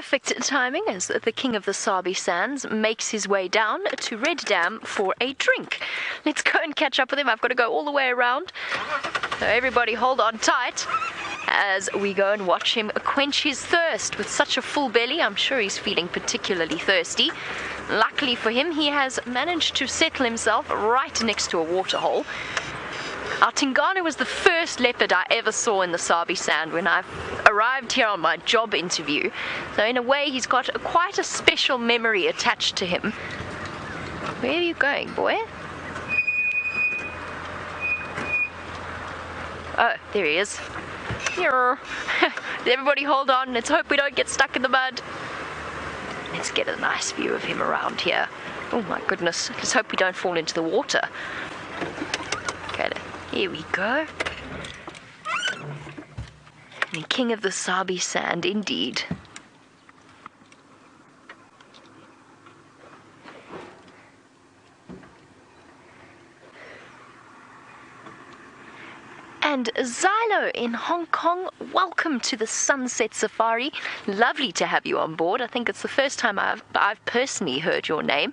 perfect timing as the king of the Sabi Sands makes his way down to Red Dam for a drink. Let's go and catch up with him. I've got to go all the way around. So everybody hold on tight as we go and watch him quench his thirst. With such a full belly, I'm sure he's feeling particularly thirsty. Luckily for him, he has managed to settle himself right next to a waterhole. Our Tingana was the first leopard I ever saw in the Sabi Sand when I arrived here on my job interview. So in a way, he's got quite a special memory attached to him. Where are you going, boy? Oh, there he is. Here. Everybody hold on. Let's hope we don't get stuck in the mud. Let's get a nice view of him around here. Oh my goodness. Let's hope we don't fall into the water. Okay, here we go. The king of the Sabi Sand, indeed. And Xylo in Hong Kong, welcome to the Sunset Safari. Lovely to have you on board. I think it's the first time I've personally heard your name.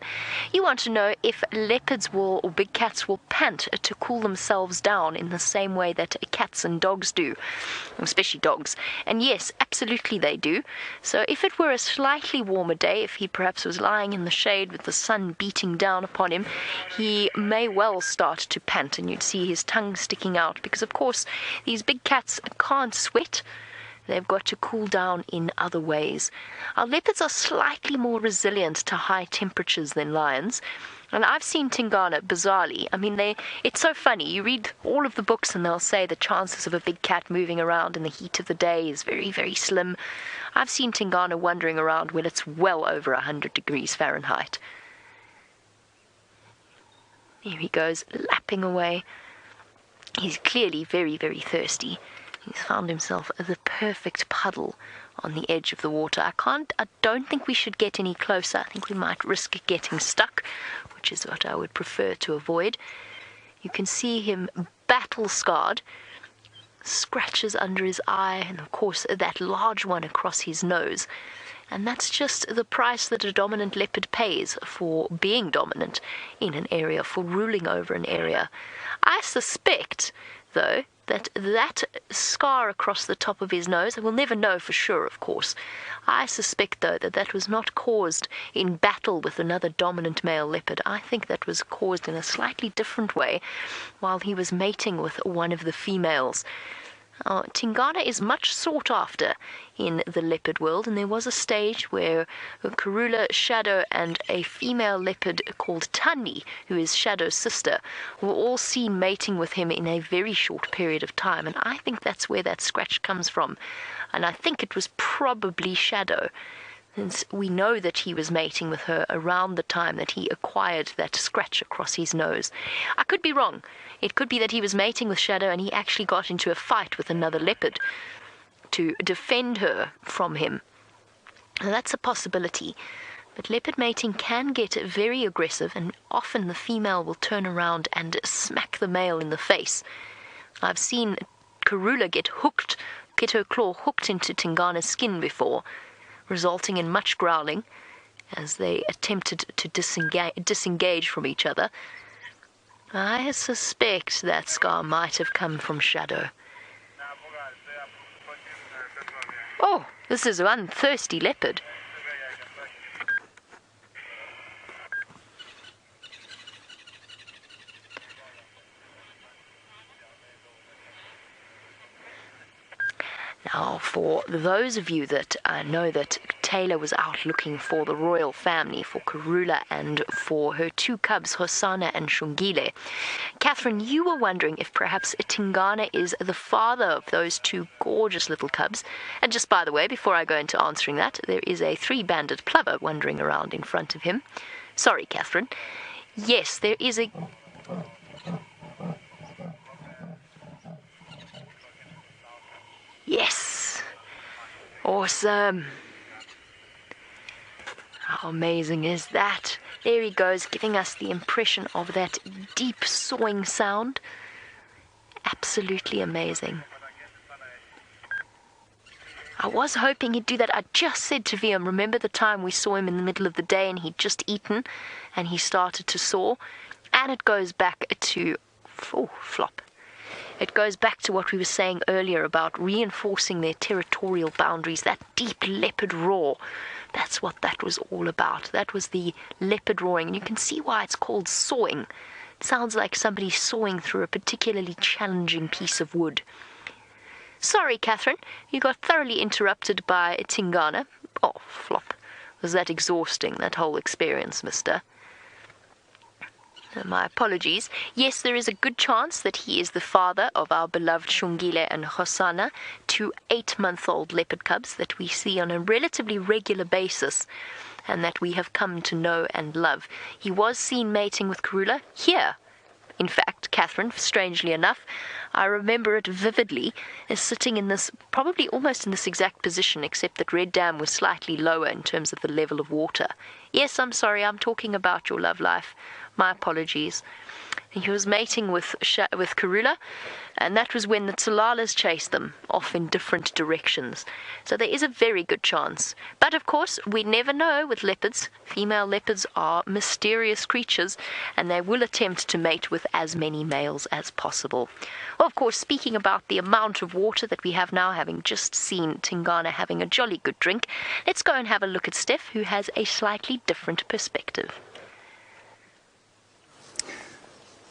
You want to know if leopards will, or big cats will pant to cool themselves down in the same way that cats and dogs do, especially dogs. And yes, absolutely they do. So if it were a slightly warmer day, if he perhaps was lying in the shade with the sun beating down upon him, he may well start to pant and you'd see his tongue sticking out because, of course, these big cats can't sweat. They've got to cool down in other ways. Our leopards are slightly more resilient to high temperatures than lions. And I've seen Tingana, bizarrely. I mean, it's so funny. You read all of the books and they'll say the chances of a big cat moving around in the heat of the day is very, very slim. I've seen Tingana wandering around when it's well over 100 degrees Fahrenheit. Here he goes, lapping away. He's clearly very, very thirsty. He's found himself the perfect puddle on the edge of the water. I don't think we should get any closer. I think we might risk getting stuck, which is what I would prefer to avoid. You can see him battle-scarred, scratches under his eye, and of course that large one across his nose. And that's just the price that a dominant leopard pays for being dominant in an area, for ruling over an area. I suspect, though, that scar across the top of his nose, and we'll never know for sure, of course. I suspect, though, that was not caused in battle with another dominant male leopard. I think that was caused in a slightly different way while he was mating with one of the females. Tingana is much sought after in the leopard world, and there was a stage where Karula, Shadow, and a female leopard called Tani, who is Shadow's sister, were all seen mating with him in a very short period of time, and I think that's where that scratch comes from. And I think it was probably Shadow, since we know that he was mating with her around the time that he acquired that scratch across his nose. I could be wrong. It could be that he was mating with Shadow and he actually got into a fight with another leopard to defend her from him. Now, that's a possibility. But leopard mating can get very aggressive, and often the female will turn around and smack the male in the face. I've seen Karula get her claw hooked into Tingana's skin before, resulting in much growling as they attempted to disengage from each other. I suspect that scar might have come from Shadow. Oh, this is one thirsty leopard. Now, for those of you that know that Taylor was out looking for the royal family, for Karula and for her two cubs, Hosana and Shungile, Catherine, you were wondering if perhaps Tingana is the father of those two gorgeous little cubs. And just by the way, before I go into answering that, there is a three-banded plover wandering around in front of him. Sorry, Catherine. Yes, there is a... Yes! Awesome! How amazing is that? There he goes, giving us the impression of that deep sawing sound. Absolutely amazing. I was hoping he'd do that. I just said to VM, remember the time we saw him in the middle of the day and he'd just eaten and he started to soar? And it goes back to... oh, flop. It goes back to what we were saying earlier about reinforcing their territorial boundaries, that deep leopard roar. That's what that was all about. That was the leopard roaring. And you can see why it's called sawing. It sounds like somebody sawing through a particularly challenging piece of wood. Sorry, Catherine, you got thoroughly interrupted by Tingana. Oh, flop. Was that exhausting, that whole experience, mister? My apologies. Yes, there is a good chance that he is the father of our beloved Shungile and Hosanna, 2 8-month-old leopard cubs that we see on a relatively regular basis and that we have come to know and love. He was seen mating with Karula here. In fact, Catherine, strangely enough, I remember it vividly as sitting in this, probably almost in this exact position, except that Red Dam was slightly lower in terms of the level of water. Yes, I'm sorry, I'm talking about your love life. My apologies. He was mating with Karula, and that was when the Tsalalas chased them off in different directions. So there is a very good chance. But of course, we never know with leopards. Female leopards are mysterious creatures, and they will attempt to mate with as many males as possible. Well, of course, speaking about the amount of water that we have now, having just seen Tingana having a jolly good drink, let's go and have a look at Stef, who has a slightly different perspective.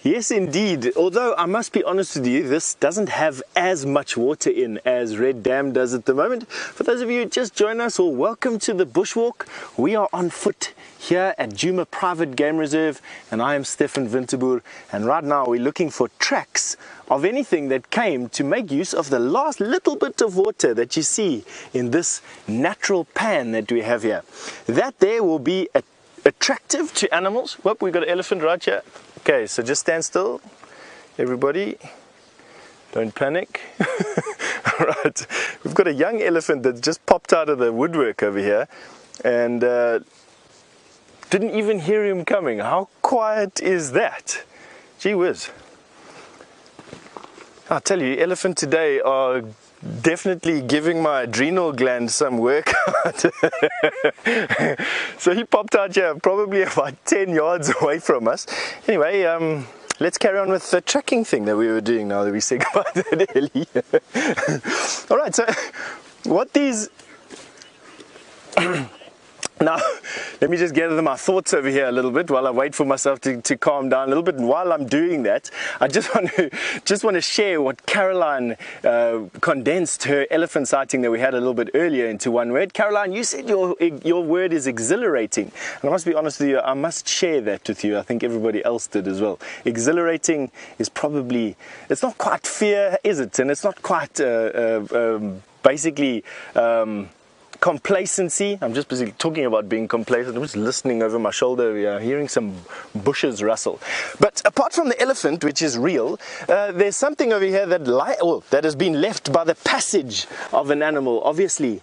Yes, indeed. Although I must be honest with you, this doesn't have as much water in as Red Dam does at the moment. For those of you who just joined us, well, welcome to the bushwalk. We are on foot here at Djuma Private Game Reserve, and I am Stefan Winterboer. And right now we're looking for tracks of anything that came to make use of the last little bit of water that you see in this natural pan that we have here. That there will be attractive to animals. Whoop, we've got an elephant right here. Okay, so just stand still, everybody, don't panic. Alright, we've got a young elephant that just popped out of the woodwork over here and didn't even hear him coming. How quiet is that? Gee whiz. I'll tell you, elephant today are definitely giving my adrenal gland some workout. So he popped out here probably about 10 yards away from us. Anyway, let's carry on with the tracking thing that we were doing now that we said goodbye to Ellie. Alright, so what these... Now, let me just gather my thoughts over here a little bit while I wait for myself to calm down a little bit. And while I'm doing that, I just want to share what Caroline condensed her elephant sighting that we had a little bit earlier into one word. Caroline, you said your word is exhilarating. And I must be honest with you, I must share that with you. I think everybody else did as well. Exhilarating is probably, it's not quite fear, is it? And it's not quite basically... complacency. I'm just basically talking about being complacent. I'm just listening over my shoulder. We are hearing some bushes rustle. But apart from the elephant, which is real, there's something over here that has been left by the passage of an animal, obviously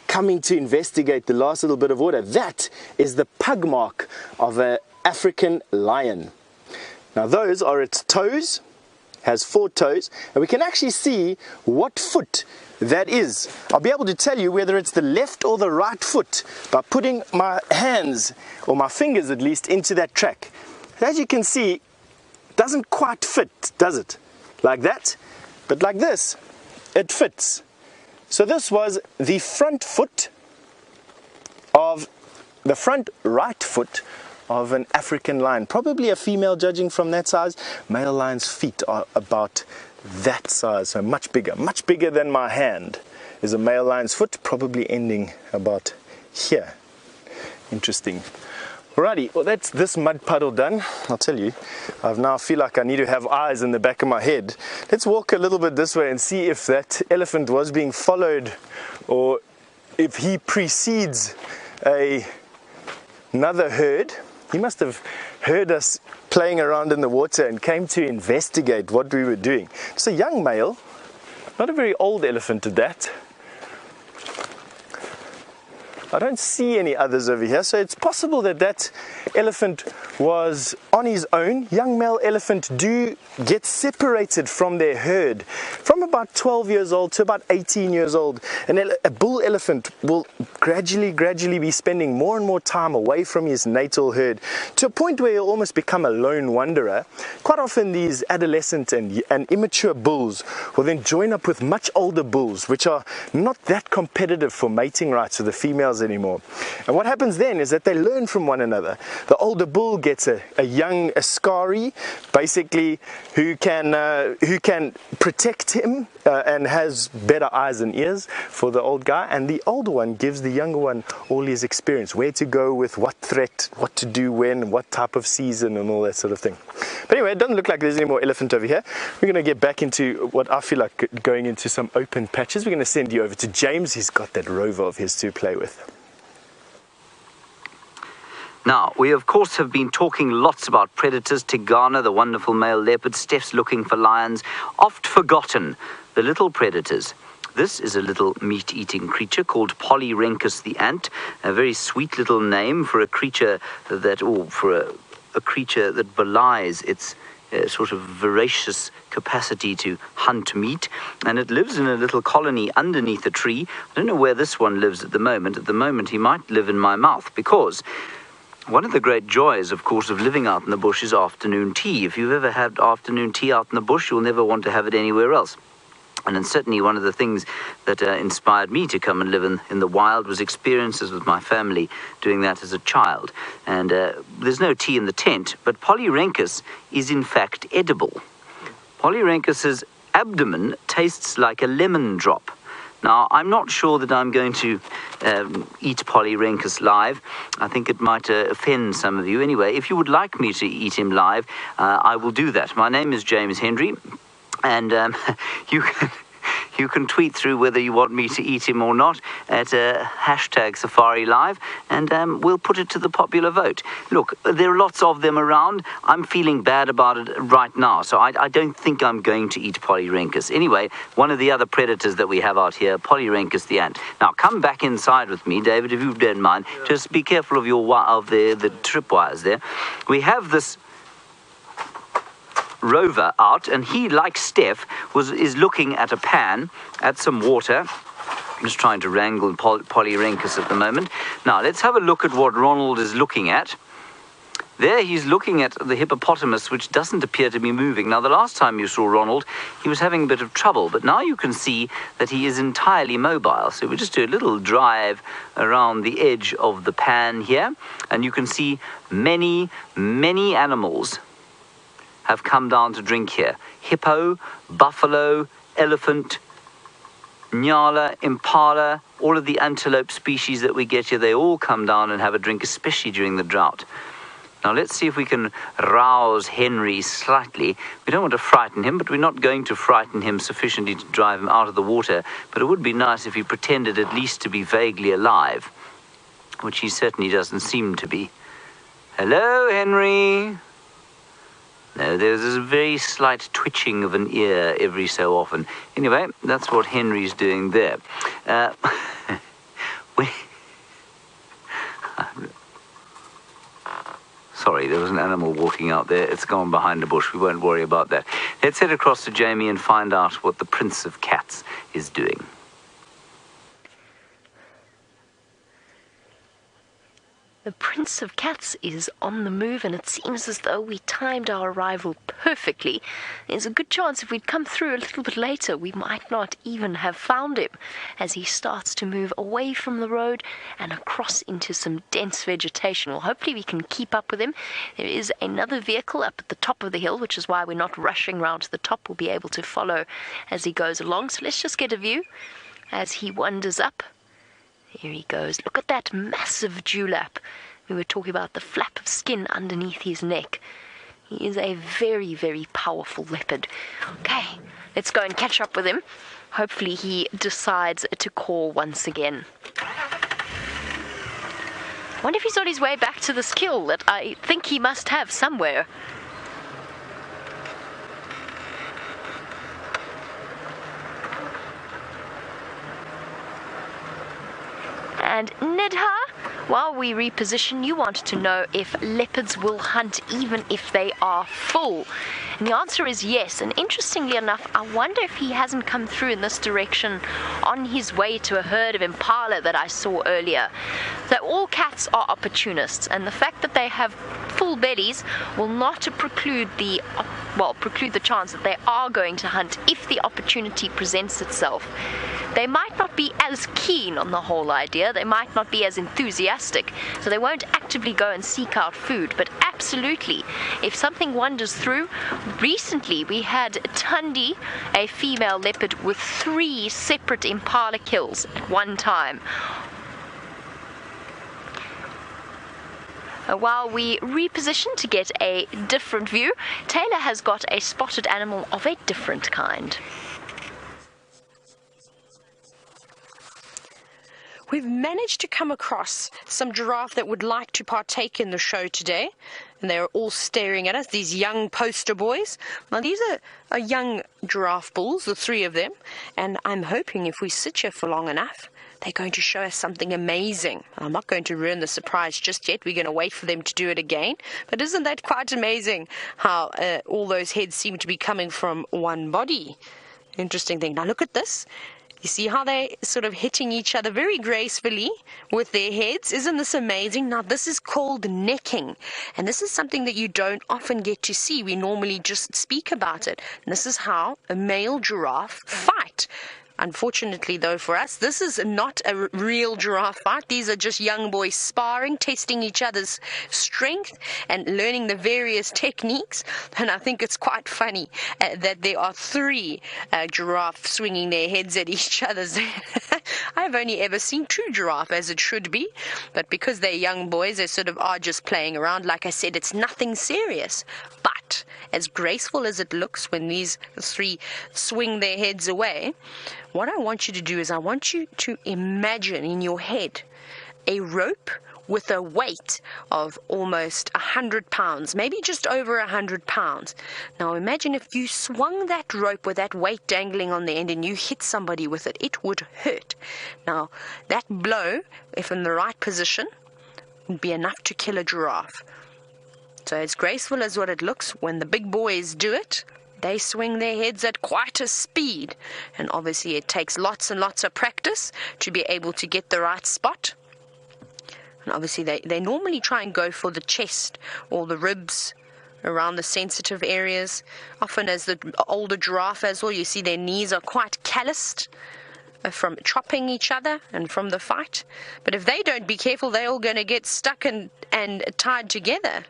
coming to investigate the last little bit of water. That is the pug mark of an African lion. Now those are its toes, has 4 toes, and we can actually see what foot that is. I'll be able to tell you whether it's the left or the right foot by putting my hands, or my fingers at least, into that track. As you can see, it doesn't quite fit, does it? Like that, but like this, it fits. So this was the front foot of, the front right foot of an African lion. Probably a female, judging from that size. Male lion's feet are about that size, so much bigger than my hand is a male lion's foot, probably ending about here. Interesting. Alrighty, well that's this mud puddle done. I'll tell you, I now feel like I need to have eyes in the back of my head. Let's walk a little bit this way and see if that elephant was being followed or if he precedes another herd. He must have heard us playing around in the water and came to investigate what we were doing. It's a young male, not a very old elephant at that. I don't see any others over here, so it's possible that that elephant was on his own. Young male elephant do get separated from their herd from about 12 years old to about 18 years old. And a bull elephant will gradually be spending more and more time away from his natal herd to a point where he'll almost become a lone wanderer. Quite often these adolescent and immature bulls will then join up with much older bulls, which are not that competitive for mating rights with the females anymore. And what happens then is that they learn from one another. The older bull gets a young askari, basically, who can protect him and has better eyes and ears for the old guy, and the older one gives the younger one all his experience, where to go with what threat, what to do when, what type of season, and all that sort of thing. But anyway, it doesn't look like there's any more elephant over here. We're going to get back into what I feel like going into some open patches. We're going to send you over to James. He's got that rover of his to play with. Now, we of course have been talking lots about predators. Tingana, the wonderful male leopard. Stef's looking for lions. Oft forgotten, the little predators. This is a little meat-eating creature called Polyrhynchus the ant. A very sweet little name for a creature that, a creature that belies its sort of voracious capacity to hunt meat, and it lives in a little colony underneath a tree. I don't know where this one lives at the moment. At the moment, he might live in my mouth, because one of the great joys, of course, of living out in the bush is afternoon tea. If you've ever had afternoon tea out in the bush, you'll never want to have it anywhere else. And certainly one of the things that inspired me to come and live in the wild was experiences with my family doing that as a child. And there's no tea in the tent, but Polyrhynchus is in fact edible. Polyrhynchus's abdomen tastes like a lemon drop. Now, I'm not sure that I'm going to eat Polyrhynchus live. I think it might offend some of you. Anyway, if you would like me to eat him live, I will do that. My name is James Hendry, and you can tweet through whether you want me to eat him or not at hashtag Safari Live, and we'll put it to the popular vote. Look, there are lots of them around. I'm feeling bad about it right now, so I don't think I'm going to eat Polyrhynchus. Anyway, one of the other predators that we have out here, Polyrhynchus the ant. Now, come back inside with me, David, if you don't mind. Yeah. Just be careful of the tripwires there. We have this rover out, and he, like Stef, is looking at a pan, at some water. I'm just trying to wrangle Polyrhynchus at the moment. Now, let's have a look at what Ronald is looking at. There he's looking at the hippopotamus, which doesn't appear to be moving. Now, the last time you saw Ronald, he was having a bit of trouble, but now you can see that he is entirely mobile. So we just do a little drive around the edge of the pan here, and you can see many, many animals have come down to drink here. Hippo, buffalo, elephant, nyala, impala, all of the antelope species that we get here, they all come down and have a drink, especially during the drought. Now let's see if we can rouse Henry slightly. We don't want to frighten him, but we're not going to frighten him sufficiently to drive him out of the water. But it would be nice if he pretended at least to be vaguely alive, which he certainly doesn't seem to be. Hello, Henry. No, there's a very slight twitching of an ear every so often. Anyway, that's what Henry's doing there. Sorry, there was an animal walking out there. It's gone behind the bush. We won't worry about that. Let's head across to Jamie and find out what the Prince of Cats is doing. The Prince of Cats is on the move, and it seems as though we timed our arrival perfectly. There's a good chance if we'd come through a little bit later, we might not even have found him, as he starts to move away from the road and across into some dense vegetation. Well, hopefully we can keep up with him. There is another vehicle up at the top of the hill, which is why we're not rushing round to the top. We'll be able to follow as he goes along. So let's just get a view as he wanders up. Here he goes. Look at that massive dewlap. We were talking about the flap of skin underneath his neck. He is a very, very powerful leopard. Okay, let's go and catch up with him. Hopefully he decides to call once again. I wonder if he's on his way back to this kill that I think he must have somewhere. And Nidha, While we reposition, you want to know if leopards will hunt even if they are full. And the answer is yes. And interestingly enough, I wonder if he hasn't come through in this direction on his way to a herd of impala that I saw earlier. So all cats are opportunists, and the fact that they have full bellies will not preclude the chance that they are going to hunt if the opportunity presents itself. They might not be as keen on the whole idea, they might not be as enthusiastic, so they won't actively go and seek out food, but absolutely, if something wanders through. Recently we had Tundi, a female leopard, with 3 separate impala kills at one time. While we reposition to get a different view, Taylor has got a spotted animal of a different kind. We've managed to come across some giraffe that would like to partake in the show today, and they're all staring at us, these young poster boys. Now these are young giraffe bulls, the 3 of them, and I'm hoping if we sit here for long enough, they're going to show us something amazing. I'm not going to ruin the surprise just yet. We're going to wait for them to do it again. But isn't that quite amazing how all those heads seem to be coming from one body? Interesting thing. Now look at this. You see how they're sort of hitting each other very gracefully with their heads? Isn't this amazing? Now, this is called necking, and this is something that you don't often get to see. We normally just speak about it. And this is how a male giraffe fight. Unfortunately, though, for us, this is not a real giraffe fight. These are just young boys sparring, testing each other's strength and learning the various techniques. And I think it's quite funny that there are 3 giraffes swinging their heads at each other's. I've only ever seen 2 giraffe, as it should be. But because they're young boys, they sort of are just playing around. Like I said, it's nothing serious. But as graceful as it looks when these 3 swing their heads away, what I want you to do is I want you to imagine in your head a rope with a weight of almost 100 pounds, maybe just over 100 pounds. Now imagine if you swung that rope with that weight dangling on the end and you hit somebody with it, it would hurt. Now that blow, if in the right position, would be enough to kill a giraffe. So as graceful as what it looks, when the big boys do it, they swing their heads at quite a speed, and obviously it takes lots and lots of practice to be able to get the right spot. And obviously they normally try and go for the chest or the ribs around the sensitive areas. Often as the older giraffe as well, you see their knees are quite calloused from chopping each other and from the fight. But if they don't be careful, they're all going to get stuck and tied together.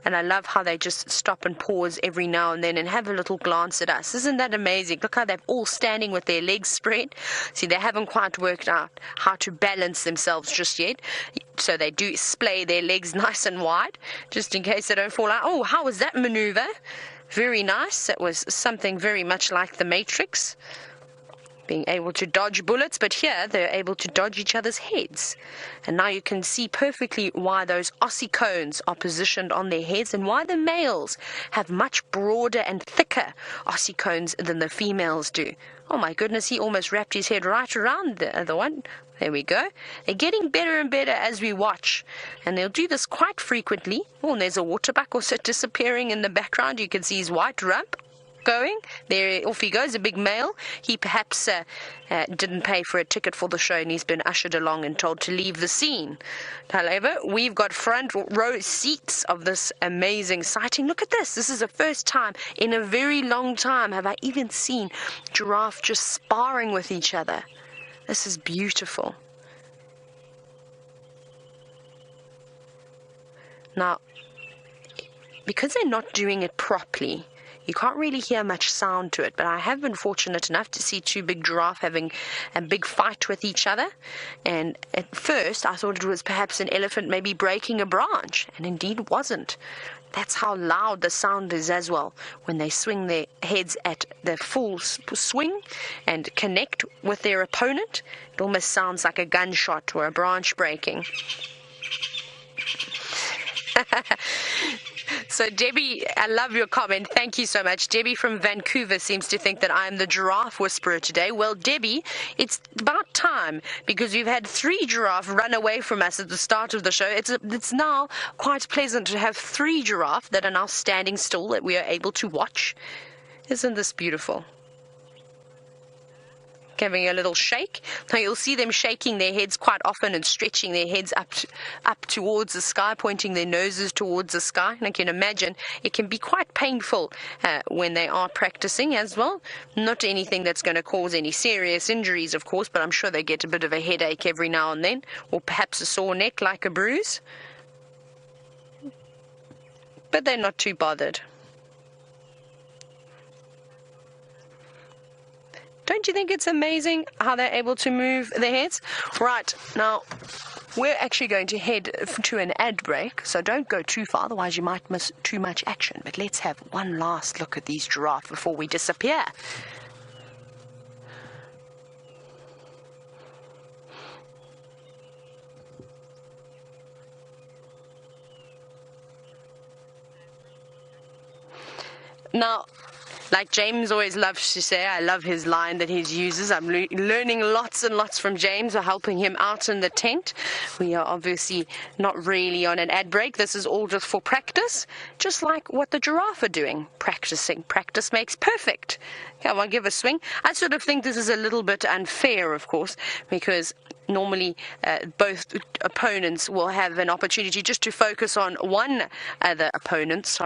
And I love how they just stop and pause every now and then and have a little glance at us. Isn't that amazing? Look how they're all standing with their legs spread. See, they haven't quite worked out how to balance themselves just yet. So they do splay their legs nice and wide, just in case they don't fall out. Oh, how was that maneuver? Very nice. That was something very much like the Matrix, being able to dodge bullets, but here they're able to dodge each other's heads. And now you can see perfectly why those ossicones are positioned on their heads and why the males have much broader and thicker ossicones than the females do. Oh my goodness, he almost wrapped his head right around the other one. There we go. They're getting better and better as we watch, and they'll do this quite frequently. Oh, and there's a waterbuck also disappearing in the background. You can see his white rump going. There, off he goes, a big male. He perhaps didn't pay for a ticket for the show and he's been ushered along and told to leave the scene. However, we've got front row seats of this amazing sighting. Look at this. This is the first time in a very long time have I even seen giraffe just sparring with each other. This is beautiful. Now, because they're not doing it properly, you can't really hear much sound to it, but I have been fortunate enough to see 2 big giraffe having a big fight with each other. And at first, I thought it was perhaps an elephant maybe breaking a branch, and indeed wasn't. That's how loud the sound is as well. When they swing their heads at the full swing and connect with their opponent, it almost sounds like a gunshot or a branch breaking. So Debbie, I love your comment. Thank you so much. Debbie from Vancouver seems to think that I'm the giraffe whisperer today. Well, Debbie, it's about time, because we've had 3 giraffe run away from us at the start of the show. It's now quite pleasant to have 3 giraffe that are now standing still that we are able to watch. Isn't this beautiful? Giving a little shake. Now you'll see them shaking their heads quite often and stretching their heads up towards the sky, pointing their noses towards the sky. And I can imagine it can be quite painful when they are practicing as well. Not anything that's going to cause any serious injuries, of course, but I'm sure they get a bit of a headache every now and then, or perhaps a sore neck like a bruise. But they're not too bothered. Don't you think it's amazing how they're able to move their heads? Right, now, we're actually going to head to an ad break, so don't go too far, otherwise you might miss too much action. But let's have one last look at these giraffe before we disappear. Now, like James always loves to say, I love his line that he uses. I'm learning lots and lots from James. We're helping him out in the tent. We are obviously not really on an ad break. This is all just for practice, just like what the giraffe are doing, practicing. Practice makes perfect. Come on, give a swing. I sort of think this is a little bit unfair, of course, because normally both opponents will have an opportunity just to focus on one other opponent,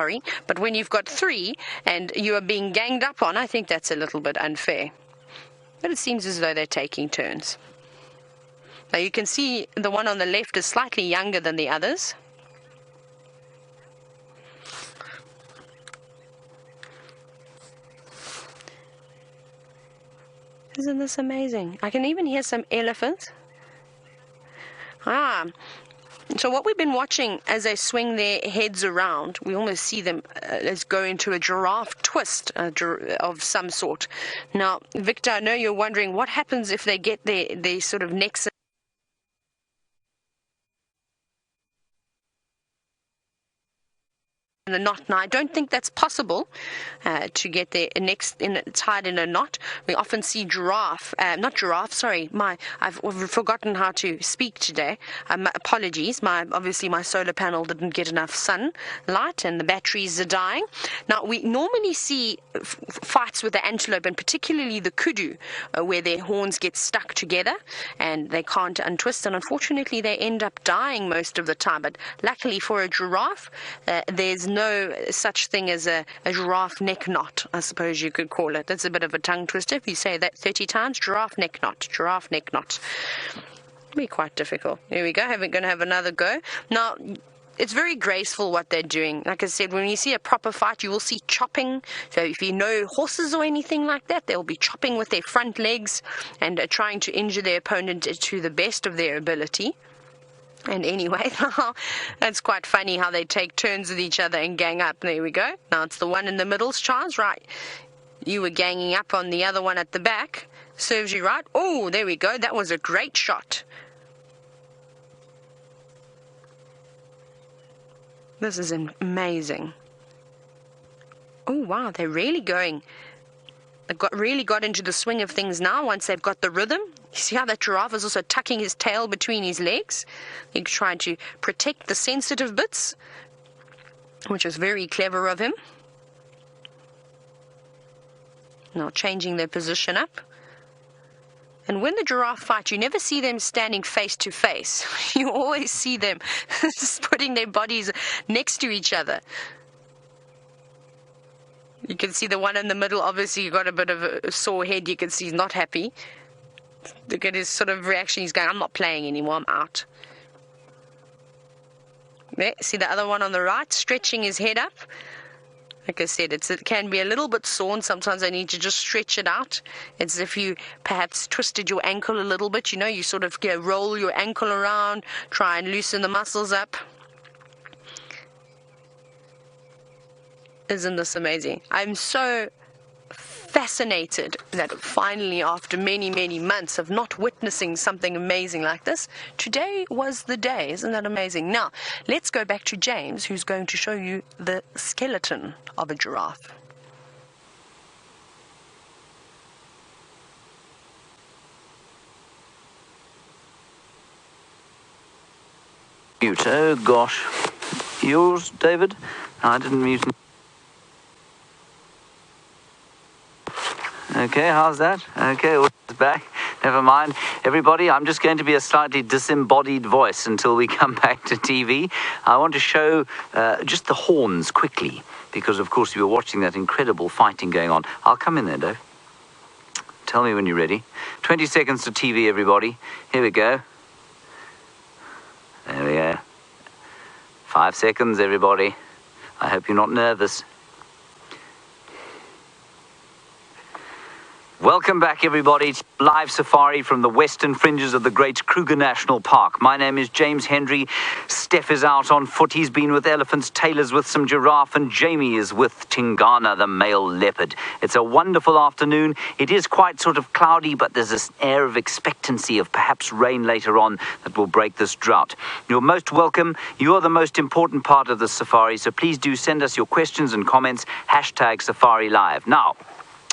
but when you've got 3 and you are being ganged up on, I think that's a little bit unfair. But it seems as though they're taking turns. Now you can see the one on the left is slightly younger than the others. Isn't this amazing? I can even hear some elephants. So what we've been watching as they swing their heads around, we almost see them as go into a giraffe twist of some sort. Now, Victor, I know you're wondering what happens if they get their sort of necks in a knot. Now, I don't think that's possible to get their necks tied in a knot. We often see I've forgotten how to speak today. Apologies. Obviously my solar panel didn't get enough sunlight and the batteries are dying. Now, we normally see fights with the antelope, and particularly the kudu, where their horns get stuck together and they can't untwist, and unfortunately they end up dying most of the time. But luckily for a giraffe, there's no such thing as a giraffe neck knot, I suppose you could call it. That's a bit of a tongue twister if you say that 30 times. Giraffe neck knot, giraffe neck knot. It'll be quite difficult. Here we go. Going to have another go. Now, it's very graceful what they're doing. Like I said, when you see a proper fight, you will see chopping. So if you know horses or anything like that, they'll be chopping with their front legs and trying to injure their opponent to the best of their ability. And anyway, that's quite funny how they take turns with each other and gang up. There we go. Now it's the one in the middle's chance, right? You were ganging up on the other one at the back. Serves you right. Oh, there we go. That was a great shot. This is amazing. Oh, wow. They're really going. They've really got into the swing of things now once they've got the rhythm. You see how that giraffe is also tucking his tail between his legs? He's trying to protect the sensitive bits, which is very clever of him. Now changing their position up. And when the giraffe fight, you never see them standing face to face. You always see them just putting their bodies next to each other. You can see the one in the middle, obviously got a bit of a sore head. You can see he's not happy. Look at his sort of reaction. He's going, I'm not playing anymore, I'm out. There, see the other one on the right, stretching his head up. Like I said, it can be a little bit sore, and sometimes I need to just stretch it out. It's as if you perhaps twisted your ankle a little bit. You know, you sort of roll your ankle around, try and loosen the muscles up. Isn't this amazing? I'm so fascinated that finally, after many, many months of not witnessing something amazing like this, today was the day. Isn't that amazing? Now, let's go back to James, who's going to show you the skeleton of a giraffe. Mute. Oh gosh. Yours, David? No, I didn't mute. Okay, how's that? Okay, it's back. Never mind. Everybody, I'm just going to be a slightly disembodied voice until we come back to TV. I want to show just the horns quickly, because of course you were watching that incredible fighting going on. I'll come in there, Dave. Tell me when you're ready. 20 seconds to TV, everybody. Here we go. There we go. 5 seconds, everybody. I hope you're not nervous. Welcome back, everybody, to live safari from the western fringes of the Great Kruger National Park. My name is James Hendry. Stef is out on foot. He's been with elephants, Taylor's with some giraffe, and Jamie is with Tingana, the male leopard. It's a wonderful afternoon. It is quite sort of cloudy, but there's this air of expectancy of perhaps rain later on that will break this drought. You're most welcome. You are the most important part of the safari, so please do send us your questions and comments. #SafariLive. Now,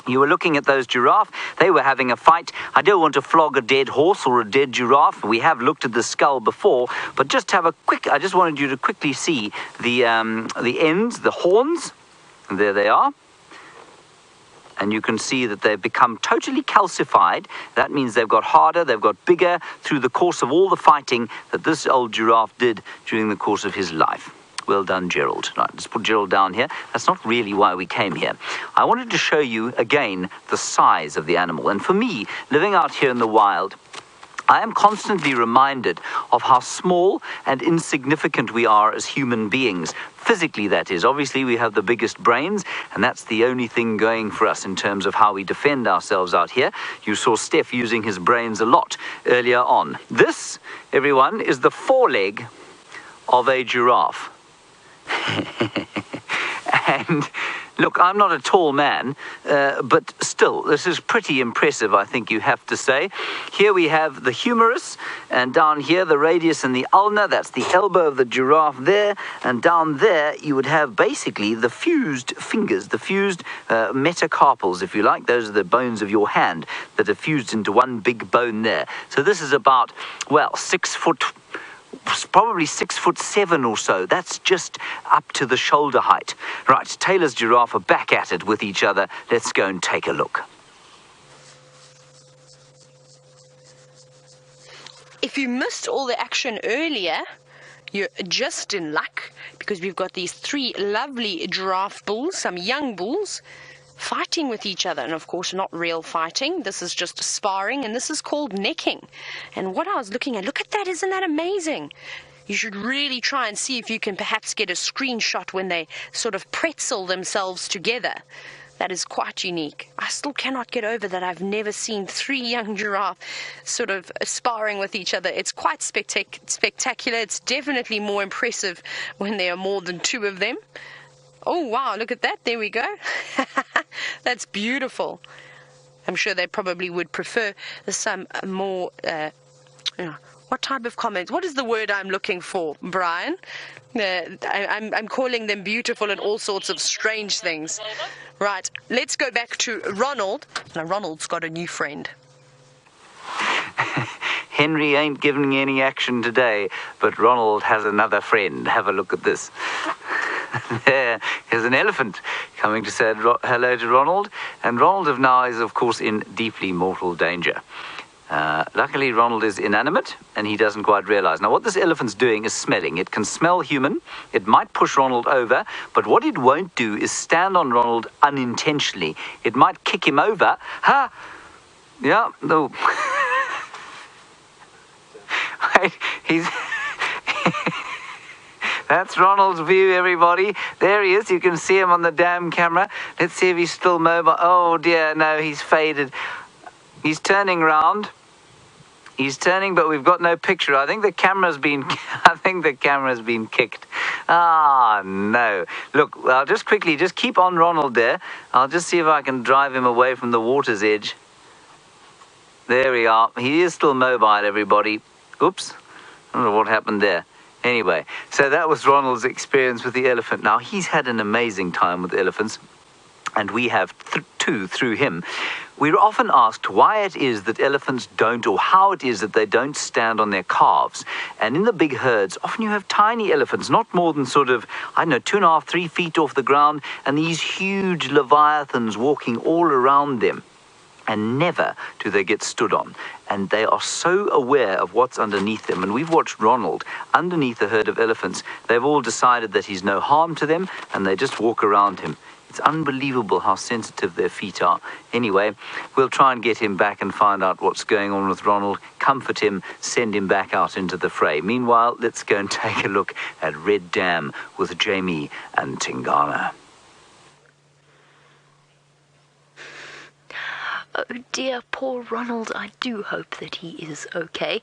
you were looking at those giraffe. They were having a fight. I don't want to flog a dead horse or a dead giraffe. We have looked at the skull before, but just have a quick, I just wanted you to quickly see the ends, the horns. And there they are. And you can see that they've become totally calcified. That means they've got harder, they've got bigger through the course of all the fighting that this old giraffe did during the course of his life. Well done, Gerald. Right, let's put Gerald down here. That's not really why we came here. I wanted to show you, again, the size of the animal. And for me, living out here in the wild, I am constantly reminded of how small and insignificant we are as human beings. Physically, that is. Obviously, we have the biggest brains, and that's the only thing going for us in terms of how we defend ourselves out here. You saw Stef using his brains a lot earlier on. This, everyone, is the foreleg of a giraffe. And look, I'm not a tall man, but still, this is pretty impressive, I think you have to say. Here we have the humerus, and down here the radius and the ulna. That's the elbow of the giraffe there, and down there you would have basically the fused fingers, the fused metacarpals, if you like. Those are the bones of your hand that are fused into one big bone there. So this is about, well, 6 foot, probably 6'7" or so. That's just up to the shoulder height. Right, Taylor's giraffe are back at it with each other. Let's go and take a look. If you missed all the action earlier, you're just in luck, because we've got these 3 lovely giraffe bulls, some young bulls, fighting with each other. And of course, not real fighting. This is just sparring, and this is called necking. And what I was looking at, look at that, isn't that amazing? You should really try and see if you can perhaps get a screenshot when they sort of pretzel themselves together. That is quite unique. I still cannot get over that. I've never seen 3 young giraffe sort of sparring with each other. It's quite spectacular. It's definitely more impressive when there are more than 2 of them. Oh, wow, look at that. There we go. That's beautiful. I'm sure they probably would prefer some more, what type of comments? What is the word I'm looking for, Brian? I'm calling them beautiful and all sorts of strange things. Right, let's go back to Ronald. Now, Ronald's got a new friend. Henry ain't giving any action today, but Ronald has another friend. Have a look at this. There's an elephant coming to say hello to Ronald, and Ronald now is, of course, in deeply mortal danger. Luckily, Ronald is inanimate, and he doesn't quite realize. Now, what this elephant's doing is smelling. It can smell human. It might push Ronald over, but what it won't do is stand on Ronald unintentionally. It might kick him over. Ha! Yeah, no. Wait, he's... That's Ronald's view, everybody. There he is. You can see him on the damn camera. Let's see if he's still mobile. Oh, dear. No, he's faded. He's turning round. He's turning, but we've got no picture. I think the camera's been kicked. Ah, no. Look, I'll just quickly, just keep on Ronald there. I'll just see if I can drive him away from the water's edge. There we are. He is still mobile, everybody. Oops. I don't know what happened there. Anyway, so that was Ronald's experience with the elephant. Now, he's had an amazing time with elephants, and we have two through him. We're often asked why it is that elephants don't, or how it is that they don't stand on their calves. And in the big herds, often you have tiny elephants, not more than sort of, 2.5, 3 feet off the ground, and these huge leviathans walking all around them. And never do they get stood on. And they are so aware of what's underneath them. And we've watched Ronald underneath a herd of elephants. They've all decided that he's no harm to them, and they just walk around him. It's unbelievable how sensitive their feet are. Anyway, we'll try and get him back and find out what's going on with Ronald, comfort him, send him back out into the fray. Meanwhile, let's go and take a look at Red Dam with Jamie and Tingana. Oh dear, poor Ronald. I do hope that he is okay.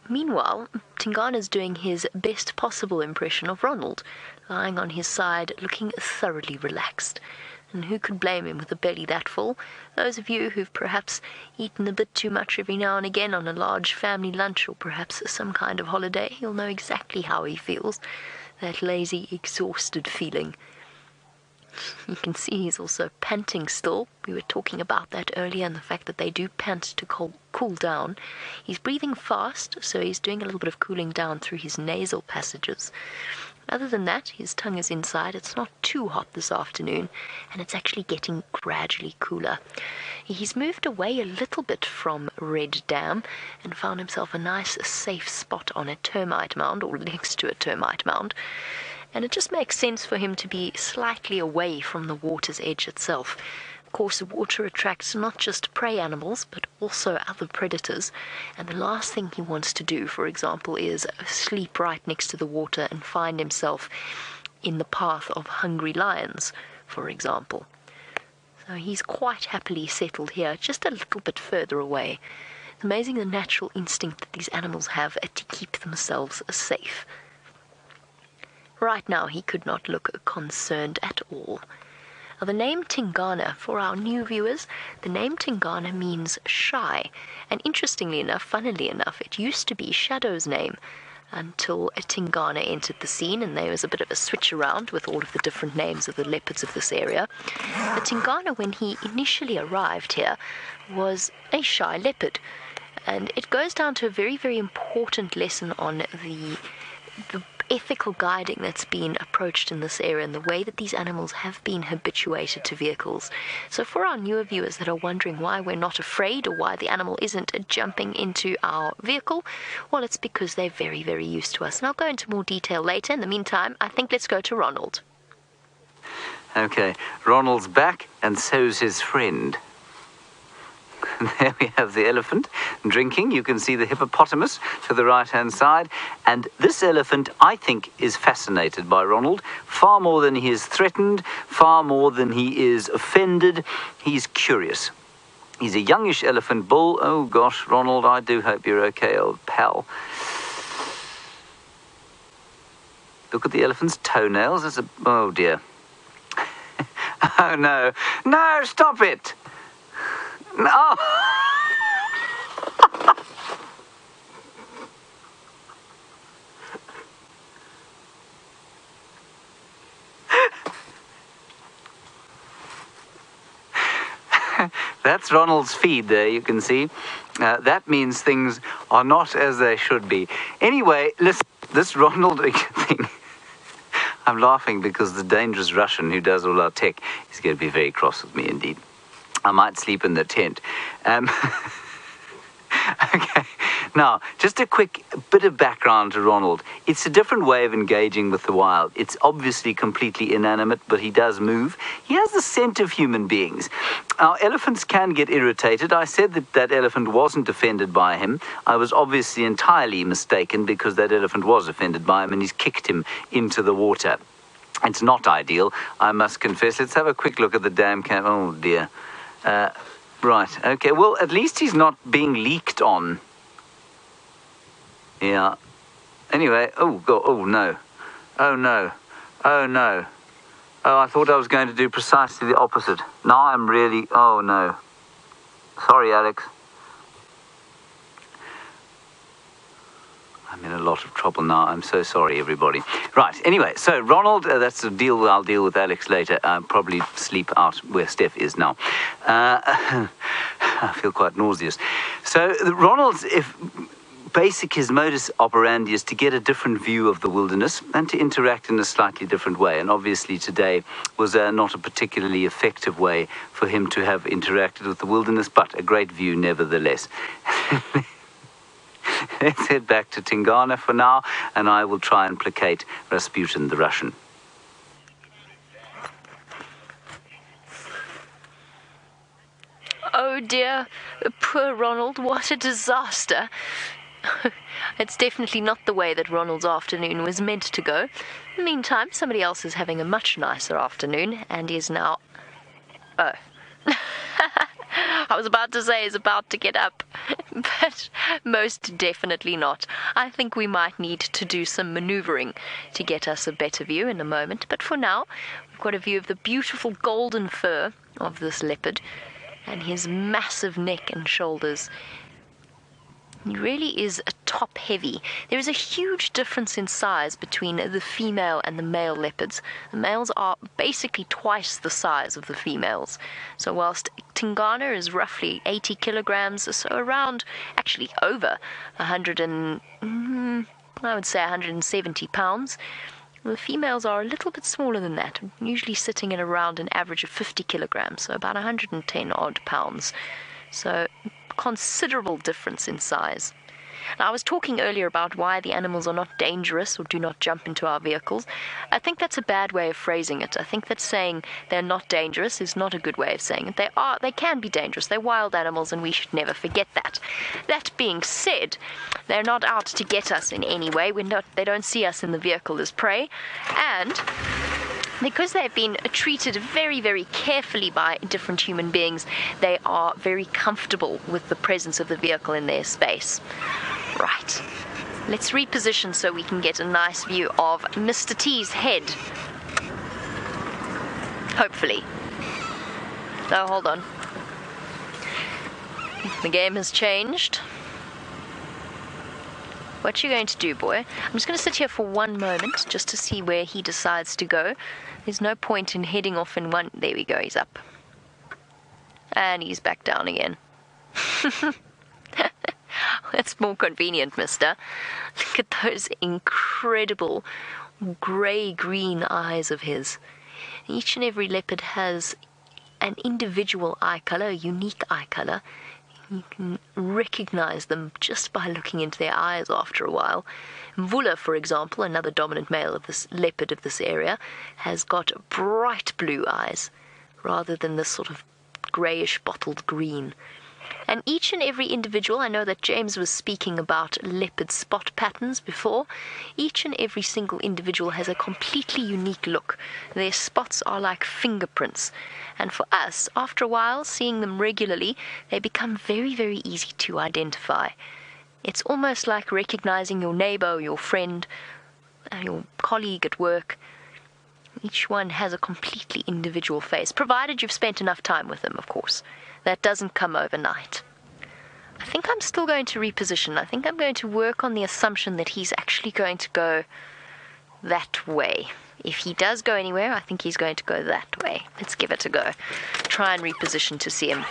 Meanwhile, Tingana's doing his best possible impression of Ronald, lying on his side, looking thoroughly relaxed. And who could blame him with a belly that full? Those of you who've perhaps eaten a bit too much every now and again on a large family lunch, or perhaps some kind of holiday, you'll know exactly how he feels. That lazy, exhausted feeling. You can see he's also panting still. We were talking about that earlier, and the fact that they do pant to cool down. He's breathing fast, so he's doing a little bit of cooling down through his nasal passages. Other than that, his tongue is inside. It's not too hot this afternoon, and it's actually getting gradually cooler. He's moved away a little bit from Red Dam and found himself a nice, safe spot on a termite mound, or next to a termite mound. And it just makes sense for him to be slightly away from the water's edge itself. Of course, the water attracts not just prey animals, but also other predators. And the last thing he wants to do, for example, is sleep right next to the water and find himself in the path of hungry lions, for example. So he's quite happily settled here, just a little bit further away. It's amazing the natural instinct that these animals have to keep themselves safe. Right now, he could not look concerned at all. Now, the name Tingana, for our new viewers, the name Tingana means shy. And interestingly enough, funnily enough, it used to be Shadow's name until Tingana entered the scene, and there was a bit of a switch around with all of the different names of the leopards of this area. But Tingana, when he initially arrived here, was a shy leopard. And it goes down to a very, very important lesson on the ethical guiding that's been approached in this area and the way that these animals have been habituated to vehicles. So for our newer viewers that are wondering why we're not afraid or why the animal isn't jumping into our vehicle, well, it's because they're very, very used to us. And I'll go into more detail later. In the meantime, I think let's go to Ronald. Okay, Ronald's back, and so's his friend. There we have the elephant drinking. You can see the hippopotamus to the right-hand side. And this elephant, I think, is fascinated by Ronald, far more than he is threatened, far more than he is offended. He's curious. He's a youngish elephant bull. Oh, gosh, Ronald, I do hope you're okay, old pal. Look at the elephant's toenails. Oh, dear. Oh, no. No, stop it. No. That's Ronald's feed there, you can see. That means things are not as they should be. Anyway, listen, this Ronald thing, I'm laughing because the dangerous Russian who does all our tech is going to be very cross with me indeed. I might sleep in the tent. Okay, now, just a quick bit of background to Ronald. It's a different way of engaging with the wild. It's obviously completely inanimate, but he does move. He has the scent of human beings. Now, elephants can get irritated. I said that that elephant wasn't offended by him. I was obviously entirely mistaken because that elephant was offended by him and he's kicked him into the water. It's not ideal, I must confess. Let's have a quick look at the dam cam. Oh, dear. Right, okay, well, at least he's not being leaked on. Yeah. Anyway, oh, God, oh, no. Oh, no. Oh, no. Oh, I thought I was going to do precisely the opposite. Now I'm really... Oh, no. Sorry, Alex. I'm in a lot of trouble now. I'm so sorry, everybody. Right, anyway, so Ronald, that's a deal I'll deal with Alex later. Probably sleep out where Stef is now. I feel quite nauseous. So Ronald's... his modus operandi is to get a different view of the wilderness and to interact in a slightly different way. And obviously today was not a particularly effective way for him to have interacted with the wilderness, but a great view nevertheless. Let's head back to Tingana for now, and I will try and placate Rasputin the Russian. Oh dear, poor Ronald, what a disaster. It's definitely not the way that Ronald's afternoon was meant to go. In the meantime, somebody else is having a much nicer afternoon and is now... Oh. I was about to say is about to get up, but most definitely not. I think we might need to do some maneuvering to get us a better view in a moment, but for now, we've got a view of the beautiful golden fur of this leopard and his massive neck and shoulders. He really is a top-heavy. There is a huge difference in size between the female and the male leopards. The males are basically twice the size of the females. So whilst Tingana is roughly 80 kilograms, so around, actually over 170 pounds, the females are a little bit smaller than that, usually sitting at around an average of 50 kilograms, so about 110 odd pounds. So considerable difference in size. Now, I was talking earlier about why the animals are not dangerous or do not jump into our vehicles. I think that's a bad way of phrasing it. I think that saying they're not dangerous is not a good way of saying it. They can be dangerous. They're wild animals, and we should never forget that. That being said, they're not out to get us in any way. They don't see us in the vehicle as prey, and because they've been treated very, very carefully by different human beings, they are very comfortable with the presence of the vehicle in their space. Right. Let's reposition so we can get a nice view of Mr. T's head. Hopefully. Oh, hold on. The game has changed. What you going to do, boy? I'm just going to sit here for one moment just to see where he decides to go. There's no point in heading off in one... There we go, he's up. And he's back down again. That's more convenient, mister. Look at those incredible grey-green eyes of his. Each and every leopard has an individual eye colour, a unique eye colour. You can recognize them just by looking into their eyes after a while. Mvula, for example, another dominant male of this leopard of this area, has got bright blue eyes rather than this sort of greyish bottled green. And each and every individual, I know that James was speaking about leopard spot patterns before, each and every single individual has a completely unique look. Their spots are like fingerprints. And for us, after a while, seeing them regularly, they become very, very easy to identify. It's almost like recognizing your neighbor, your friend, your colleague at work. Each one has a completely individual face, provided you've spent enough time with them, of course. That doesn't come overnight. I think I'm still going to reposition. I think I'm going to work on the assumption that he's actually going to go that way. If he does go anywhere, I think he's going to go that way. Let's give it a go. Try and reposition to see him.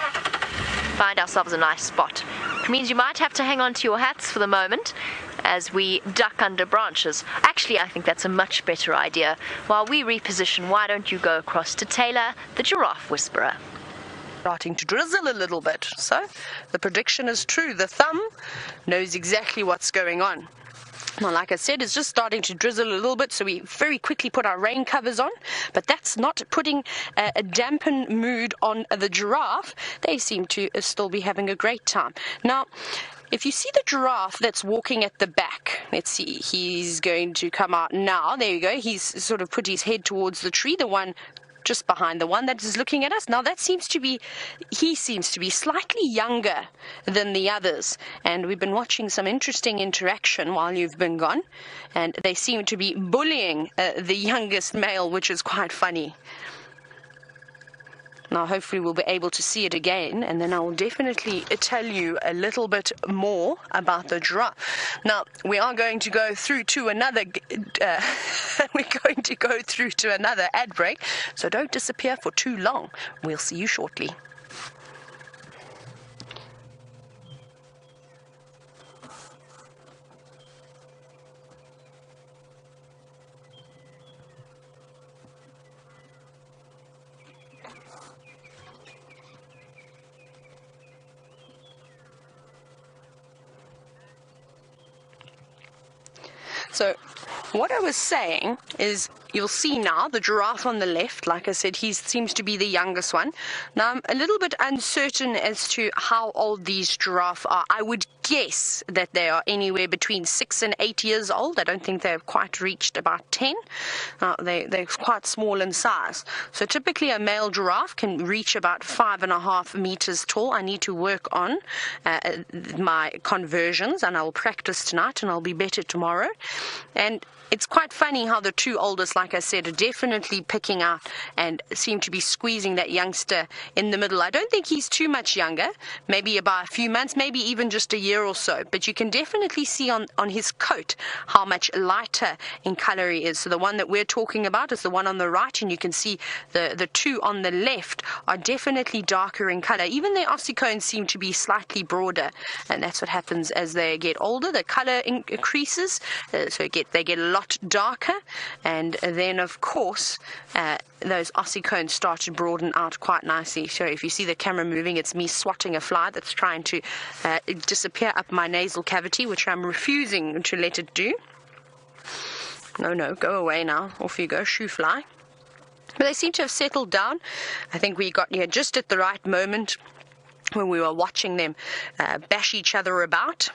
Find ourselves a nice spot. Which means you might have to hang on to your hats for the moment as we duck under branches. Actually, I think that's a much better idea. While we reposition, why don't you go across to Taylor, the Giraffe Whisperer? Starting to drizzle a little bit. So the prediction is true. The thumb knows exactly what's going on. Now, like I said, it's just starting to drizzle a little bit, so we very quickly put our rain covers on, but that's not putting a dampened mood on the giraffe. They seem to still be having a great time. Now, if you see the giraffe that's walking at the back, let's see, he's going to come out now. There you go. He's sort of put his head towards the tree, the one just behind the one that is looking at us. Now he seems to be slightly younger than the others, and we've been watching some interesting interaction while you've been gone, and they seem to be bullying the youngest male, which is quite funny. Now, hopefully we'll be able to see it again, and then I will definitely tell you a little bit more about the giraffe. Now, we are going to go through to another ad break, so don't disappear for too long. We'll see you shortly. So what I was saying is, you'll see now the giraffe on the left. Like I said, he seems to be the youngest one. Now, I'm a little bit uncertain as to how old these giraffes are. I would guess that they are anywhere between 6 and 8 years old. I don't think they've quite reached about 10. They're quite small in size. So typically a male giraffe can reach about 5.5 meters tall. I need to work on my conversions, and I'll practice tonight, and I'll be better tomorrow. And it's quite funny how the two oldest, like I said, are definitely picking out and seem to be squeezing that youngster in the middle. I don't think he's too much younger, maybe about a few months, maybe even just a year or so. But you can definitely see on his coat how much lighter in color he is. So the one that we're talking about is the one on the right, and you can see the two on the left are definitely darker in color. Even their ossicones seem to be slightly broader, and that's what happens as they get older. The color increases, so they get a lot darker, and then of course those ossicones start to broaden out quite nicely. So if you see the camera moving, it's me swatting a fly that's trying to disappear up my nasal cavity, which I'm refusing to let it do. No, go away now. Off you go, shoo fly. But they seem to have settled down. I think we got here just at the right moment when we were watching them bash each other about.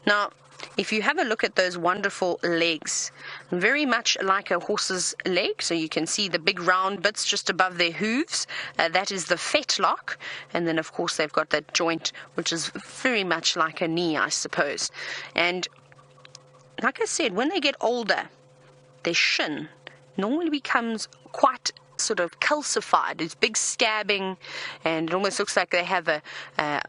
Now, if you have a look at those wonderful legs, very much like a horse's leg, so you can see the big round bits just above their hooves, that is the fetlock, and then of course they've got that joint which is very much like a knee, I suppose. And like I said, when they get older, their shin normally becomes quite sort of calcified. It's big scabbing, and it almost looks like they have a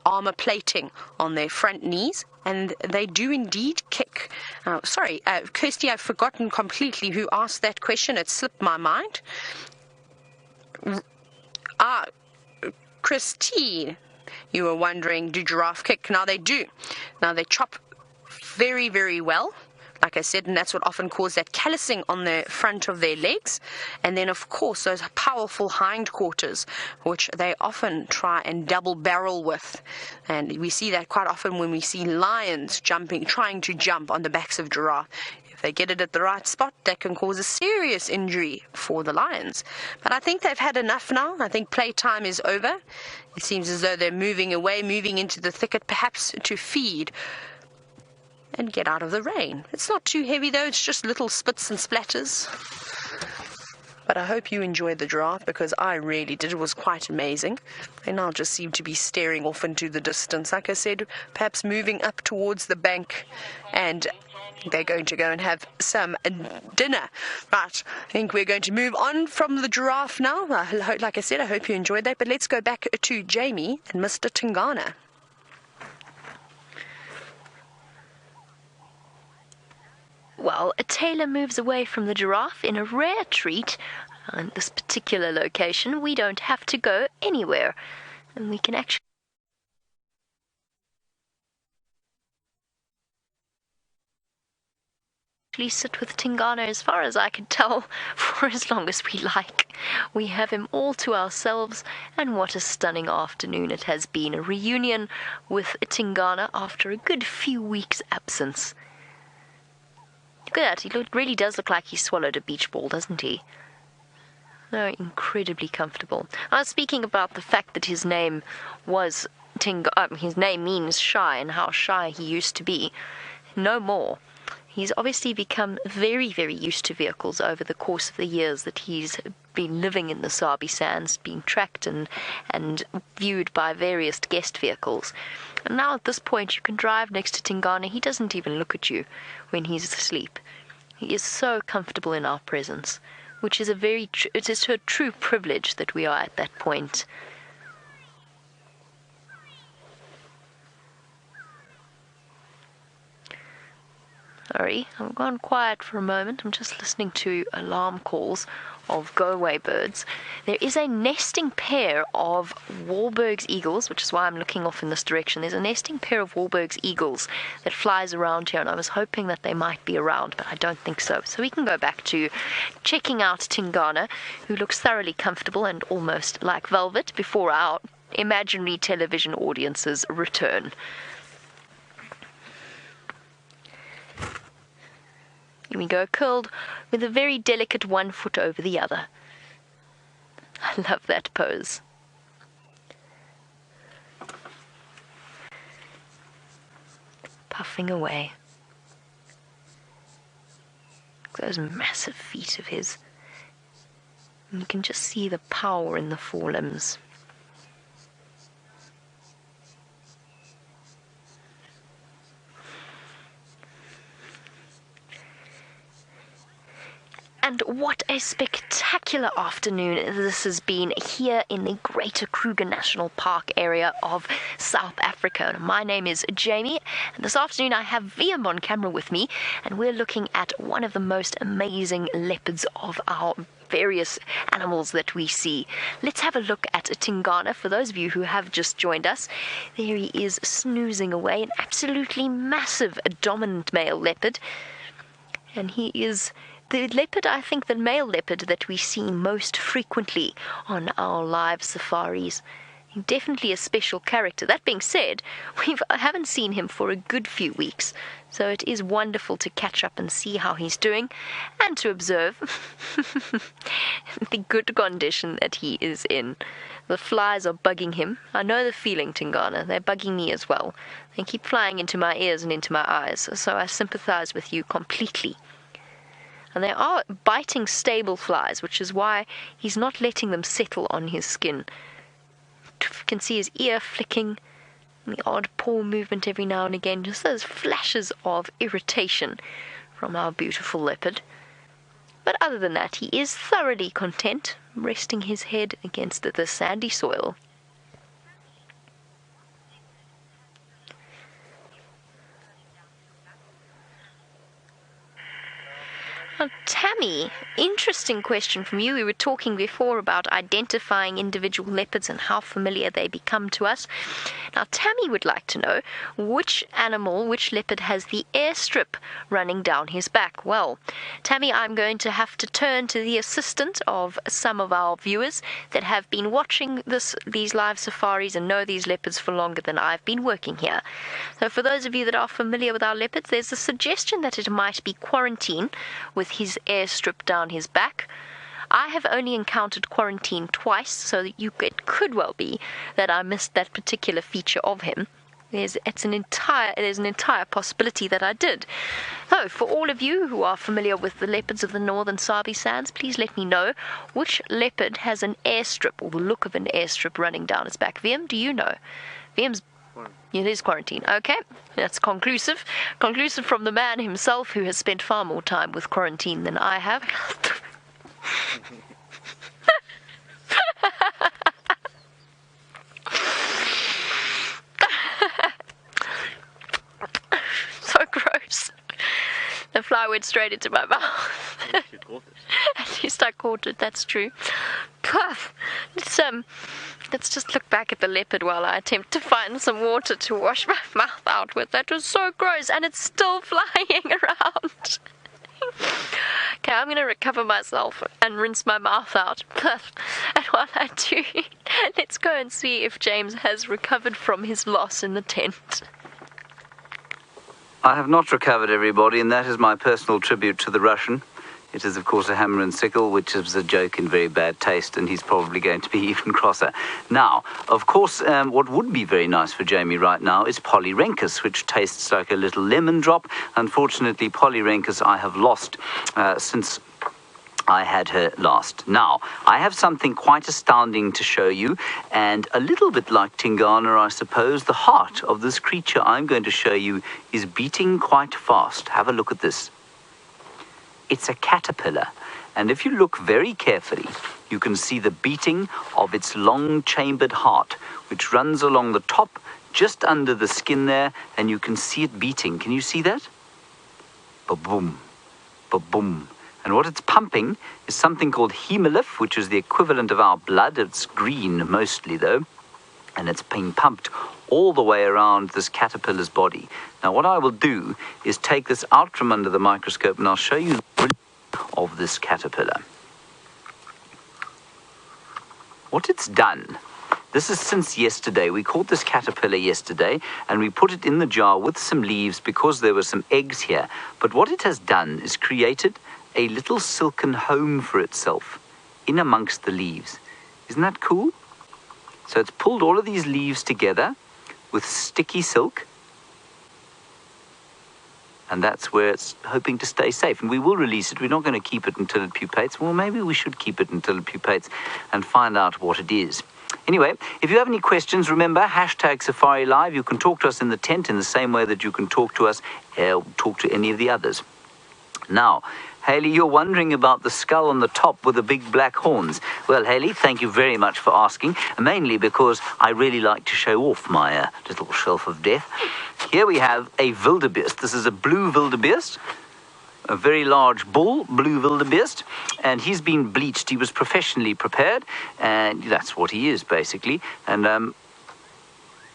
armor plating on their front knees, and they do indeed kick. Sorry, Kirsty, I've forgotten completely who asked that question. It slipped my mind. Christine, you were wondering, do giraffe kick? Now they do. Now they chop very, very well, like I said, and that's what often causes that callousing on the front of their legs. And then, of course, those powerful hindquarters, which they often try and double barrel with. And we see that quite often when we see lions trying to jump on the backs of giraffe. If they get it at the right spot, that can cause a serious injury for the lions. But I think they've had enough now. I think playtime is over. It seems as though they're moving away, moving into the thicket, perhaps to feed and get out of the rain. It's not too heavy though, it's just little spits and splatters. But I hope you enjoyed the giraffe, because I really did. It was quite amazing. They now just seem to be staring off into the distance. Like I said, perhaps moving up towards the bank, and they're going to go and have some dinner. But I think we're going to move on from the giraffe now. Like I said, I hope you enjoyed that. But let's go back to Jamie and Mr. Tingana. Well, a tailor moves away from the giraffe in a rare treat. In this particular location, we don't have to go anywhere, and we can actually sit with Tingana, as far as I can tell, for as long as we like. We have him all to ourselves, and what a stunning afternoon it has been. A reunion with Tingana after a good few weeks' absence. Look at that, he really does look like he swallowed a beach ball, doesn't he? Oh, incredibly comfortable. I was speaking about the fact that his name was his name means shy, and how shy he used to be. No more. He's obviously become very, very used to vehicles over the course of the years that he's been living in the Sabi Sands, being tracked and viewed by various guest vehicles. And now at this point you can drive next to Tingana. He doesn't even look at you when he's asleep. He is so comfortable in our presence, which is it is a true privilege that we are at that point. Sorry, I've gone quiet for a moment. I'm just listening to alarm calls of go-away birds. There is a nesting pair of Wahlberg's eagles, which is why I'm looking off in this direction. There's a nesting pair of Wahlberg's eagles that flies around here, and I was hoping that they might be around, but I don't think so. So we can go back to checking out Tingana, who looks thoroughly comfortable and almost like velvet, before our imaginary television audiences return. Here we go, curled with a very delicate one foot over the other. I love that pose. Puffing away. Those massive feet of his. And you can just see the power in the forelimbs. And what a spectacular afternoon this has been here in the Greater Kruger National Park area of South Africa. My name is Jamie, and this afternoon I have VM on camera with me, and we're looking at one of the most amazing leopards of our various animals that we see. Let's have a look at Tingana. For those of you who have just joined us, there he is snoozing away, an absolutely massive dominant male leopard, and he is the leopard, I think, the male leopard that we see most frequently on our live safaris. Definitely a special character. That being said, I haven't seen him for a good few weeks, so it is wonderful to catch up and see how he's doing, and to observe the good condition that he is in. The flies are bugging him. I know the feeling, Tingana. They're bugging me as well. They keep flying into my ears and into my eyes, so I sympathize with you completely. And they are biting stable flies, which is why he's not letting them settle on his skin. You can see his ear flicking, and the odd paw movement every now and again, just those flashes of irritation from our beautiful leopard. But other than that, he is thoroughly content, resting his head against the sandy soil. Tammy, interesting question from you. We were talking before about identifying individual leopards and how familiar they become to us. Now, Tammy would like to know which leopard has the airstrip running down his back. Well, Tammy, I'm going to have to turn to the assistant of some of our viewers that have been watching these live safaris and know these leopards for longer than I've been working here. So for those of you that are familiar with our leopards, there's a suggestion that it might be Quarantine with his airstrip down his back. I have only encountered Quarantine twice, so it could well be that I missed that particular feature of him. There's an entire possibility that I did. So, for all of you who are familiar with the leopards of the northern Sabi Sands, please let me know which leopard has an airstrip, or the look of an airstrip running down its back. VM, do you know? VM's It is Quarantine. Okay, that's conclusive. Conclusive from the man himself, who has spent far more time with Quarantine than I have. So gross. The fly went straight into my mouth. At least you caught it. At least I caught it, that's true. Let's just look back at the leopard while I attempt to find some water to wash my mouth out with. That was so gross, and it's still flying around. Okay, I'm going to recover myself and rinse my mouth out. And while I do, let's go and see if James has recovered from his loss in the tent. I have not recovered, everybody, and that is my personal tribute to the Russian. It is, of course, a hammer and sickle, which is a joke in very bad taste, and he's probably going to be even crosser. Now, of course, what would be very nice for Jamie right now is Polyrhynchus, which tastes like a little lemon drop. Unfortunately, Polyrhynchus I have lost since I had her last. Now, I have something quite astounding to show you, and a little bit like Tingana, I suppose, the heart of this creature I'm going to show you is beating quite fast. Have a look at this. It's a caterpillar, and if you look very carefully, you can see the beating of its long-chambered heart, which runs along the top, just under the skin there, and you can see it beating. Can you see that? Ba-boom, ba-boom. And what it's pumping is something called hemolymph, which is the equivalent of our blood. It's green mostly, though, and it's being pumped all the way around this caterpillar's body. Now, what I will do is take this out from under the microscope, and I'll show you the brilliance of this caterpillar. What it's done, this is since yesterday. We caught this caterpillar yesterday, and we put it in the jar with some leaves because there were some eggs here. But what it has done is created a little silken home for itself in amongst the leaves. Isn't that cool? So it's pulled all of these leaves together with sticky silk, and that's where it's hoping to stay safe. And we will release it. We're not going to keep it until it pupates. Well, maybe we should keep it until it pupates and find out what it is. Anyway, if you have any questions, remember, #Safari Live. You can talk to us in the tent in the same way that you can talk to us, talk to any of the others. Now, Haley, you're wondering about the skull on the top with the big black horns. Well, Haley, thank you very much for asking, mainly because I really like to show off my little shelf of death. Here we have a wildebeest. This is a blue wildebeest, a very large bull, blue wildebeest, and he's been bleached. He was professionally prepared, and that's what he is, basically. And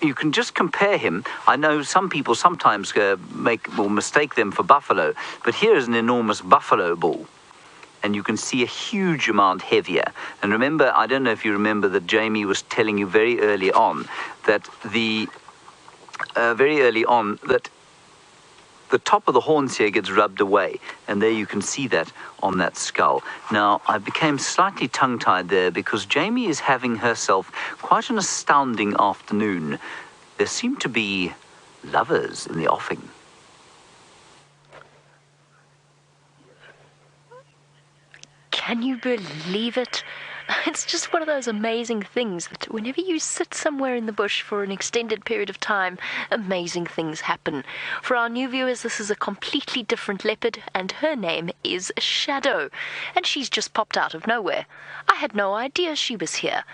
you can just compare him. I know some people sometimes mistake them for buffalo, but here is an enormous buffalo bull, and you can see a huge amount heavier. And remember, I don't know if you remember that Jamie was telling you very early on that the top of the horns here gets rubbed away, and there you can see that on that skull. Now, I became slightly tongue-tied there because Jamie is having herself quite an astounding afternoon. There seem to be lovers in the offing. Can you believe it? It's just one of those amazing things that whenever you sit somewhere in the bush for an extended period of time, amazing things happen. For our new viewers, this is a completely different leopard, and her name is Shadow, and she's just popped out of nowhere. I had no idea she was here.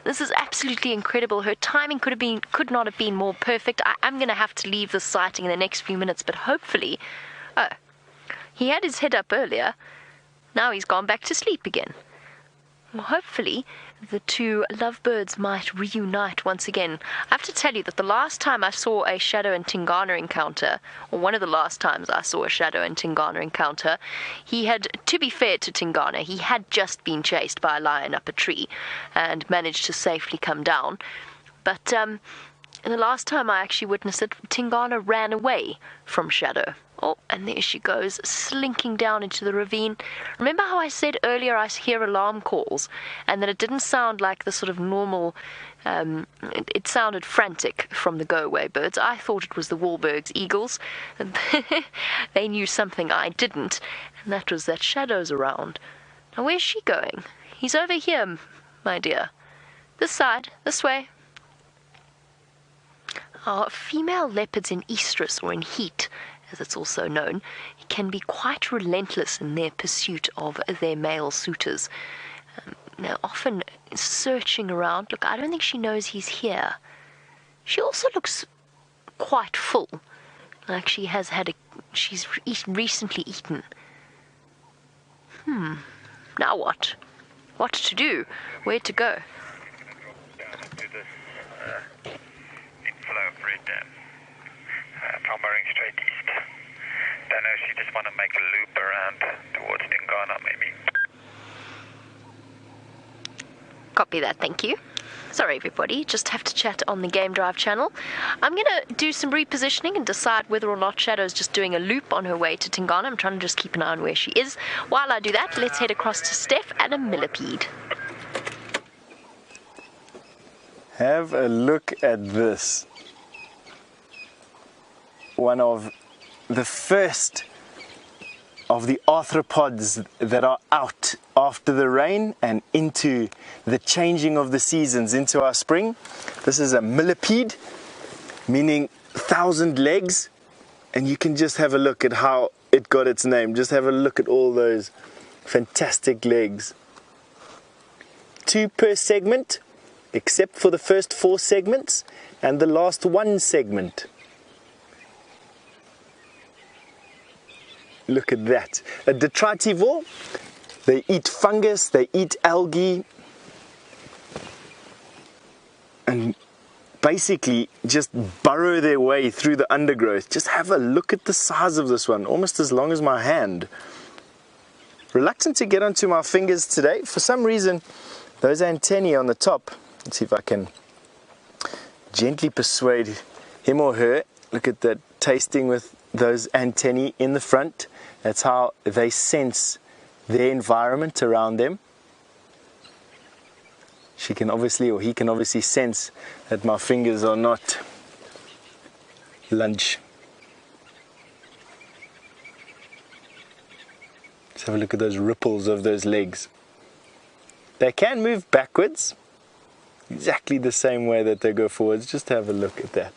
This is absolutely incredible. Her timing could not have been more perfect. I'm going to have to leave this sighting in the next few minutes, but hopefully... Oh, he had his head up earlier. Now he's gone back to sleep again. Well, hopefully, the two lovebirds might reunite once again. I have to tell you that the last time I saw a Shadow and Tingana encounter, or one of the last times I saw a Shadow and Tingana encounter, he had, to be fair to Tingana, he had just been chased by a lion up a tree and managed to safely come down. But the last time I actually witnessed it, Tingana ran away from Shadow. Oh, and there she goes, slinking down into the ravine. Remember how I said earlier I hear alarm calls, and that it didn't sound like the sort of normal, it sounded frantic from the go-away birds. I thought it was the Wahlberg's eagles. They knew something I didn't, and that was that Shadow's around. Now, where's she going? He's over here, my dear. This side, this way. Our female leopards in estrus, or in heat, as it's also known, can be quite relentless in their pursuit of their male suitors. They're often searching around. Look, I don't think she knows he's here. She also looks quite full, like she's recently eaten. Now what? What to do? Where to go? Lumbering straight east. Don't know, she just want to make a loop around towards Tingana, maybe. Copy that, thank you. Sorry everybody, just have to chat on the Game Drive channel. I'm going to do some repositioning and decide whether or not Shadow's just doing a loop on her way to Tingana. I'm trying to just keep an eye on where she is. While I do that, let's head across to Stef and a Millipede. Have a look at this. One of the first of the arthropods that are out after the rain and into the changing of the seasons into our spring. This is a millipede, meaning 1,000 legs, and you can just have a look at how it got its name. Just have a look at all those fantastic legs. 2 per segment, except for the first 4 segments and the last 1 segment. Look at that. A detritivore. They eat fungus, they eat algae, and basically just burrow their way through the undergrowth. Just have a look at the size of this one, almost as long as my hand. Reluctant to get onto my fingers today. For some reason, those antennae on the top, let's see if I can gently persuade him or her. Look at that, tasting with those antennae in the front. That's how they sense their environment around them. She can obviously, or he can obviously sense that my fingers are not lunch. Let's have a look at those ripples of those legs. They can move backwards, exactly the same way that they go forwards. Just have a look at that.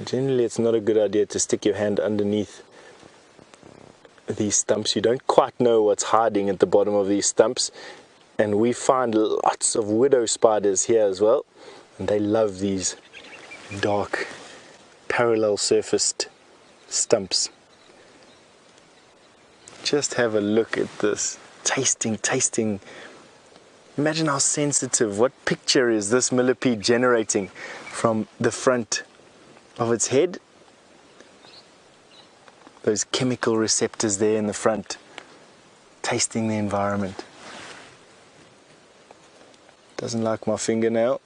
Generally, it's not a good idea to stick your hand underneath these stumps. You don't quite know what's hiding at the bottom of these stumps, and we find lots of widow spiders here as well, and they love these dark, parallel surfaced stumps. Just have a look at this. Tasting. Imagine how sensitive. What picture is this millipede generating from the front of its head? Those chemical receptors there in the front, tasting the environment. Doesn't like my fingernail.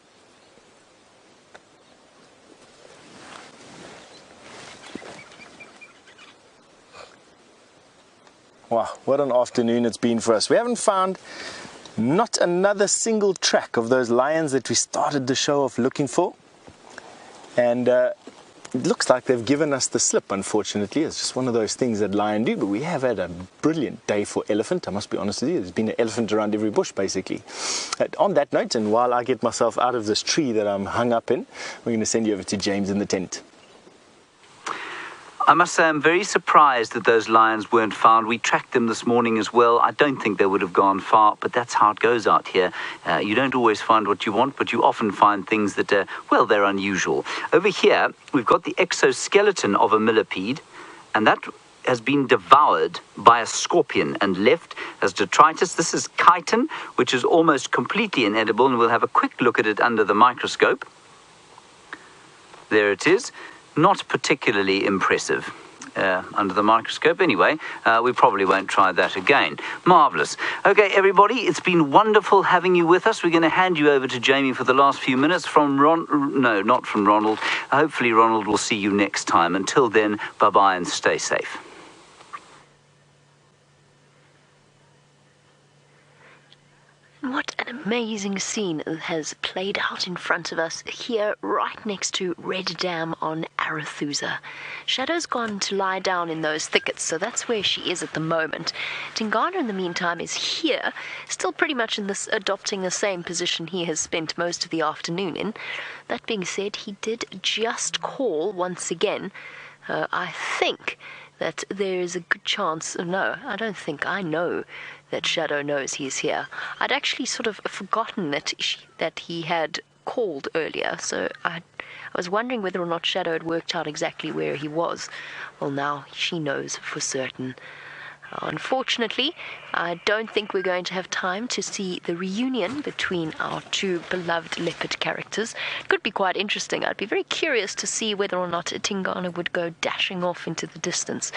Wow, what an afternoon it's been for us. We haven't found not another single track of those lions that we started the show off looking for. And it looks like they've given us the slip, unfortunately. It's just one of those things that lion do, but we have had a brilliant day for elephant. I must be honest with you, there's been an elephant around every bush, basically. On that note, and while I get myself out of this tree that I'm hung up in, we're going to send you over to James in the tent. I must say I'm very surprised that those lions weren't found. We tracked them this morning as well. I don't think they would have gone far, but that's how it goes out here. You don't always find what you want, but you often find things that, well, they're unusual. Over here, we've got the exoskeleton of a millipede, and that has been devoured by a scorpion and left as detritus. This is chitin, which is almost completely inedible, and we'll have a quick look at it under the microscope. There it is. Not particularly impressive under the microscope. Anyway, we probably won't try that again. Marvellous. Okay, everybody, it's been wonderful having you with us. We're going to hand you over to Jamie for the last few minutes from no, not from Ronald. Hopefully Ronald will see you next time. Until then, bye-bye and stay safe. What an amazing scene has played out in front of us here right next to Red Dam on Arathusa. Shadow's gone to lie down in those thickets, so that's where she is at the moment. Tingana, in the meantime, is here, still pretty much in this, adopting the same position he has spent most of the afternoon in. That being said, he did just call once again. I think that there is a good chance, no, I don't think, I know that Shadow knows he's here. I'd actually sort of forgotten that he had called earlier, so I was wondering whether or not Shadow had worked out exactly where he was. Well, now she knows for certain. Unfortunately, I don't think we're going to have time to see the reunion between our two beloved leopard characters. It could be quite interesting. I'd be very curious to see whether or not Tingana would go dashing off into the distance.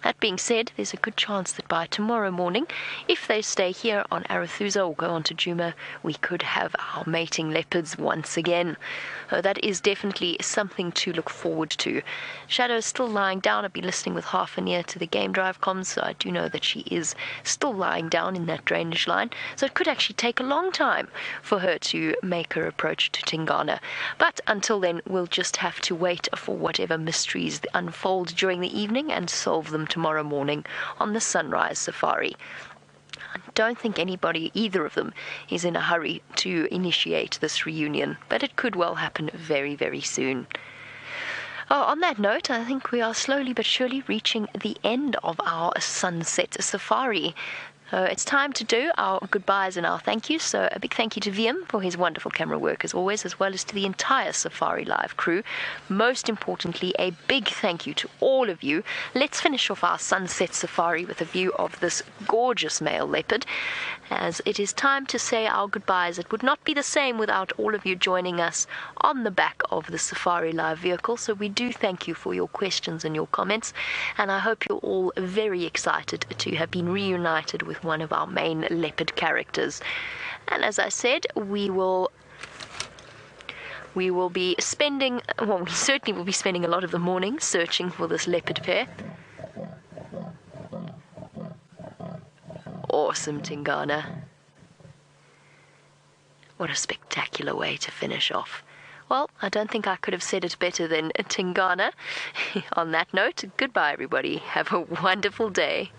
That being said, there's a good chance that by tomorrow morning, if they stay here on Arathusa or go on to Djuma, we could have our mating leopards once again. That is definitely something to look forward to. Shadow is still lying down. I've been listening with half an ear to the game drive comms, so I do know that she is still lying down in that drainage line, so it could actually take a long time for her to make her approach to Tingana. But until then, we'll just have to wait for whatever mysteries unfold during the evening and solve them tomorrow morning on the sunrise safari. I don't think anybody, either of them, is in a hurry to initiate this reunion, but it could well happen very, very soon. On that note, I think we are slowly but surely reaching the end of our sunset safari. It's time to do our goodbyes and our thank yous. So a big thank you to VM for his wonderful camera work as always, as well as to the entire Safari Live crew. Most importantly, a big thank you to all of you. Let's finish off our sunset safari with a view of this gorgeous male leopard, as it is time to say our goodbyes. It would not be the same without all of you joining us on the back of the Safari Live vehicle. So we do thank you for your questions and your comments, and I hope you're all very excited to have been reunited with one of our main leopard characters. And as I said, we will be spending, well, we certainly will be spending a lot of the morning searching for this leopard pair. Awesome, Tingana. What a spectacular way to finish off. Well, I don't think I could have said it better than Tingana. On that note, goodbye everybody. Have a wonderful day.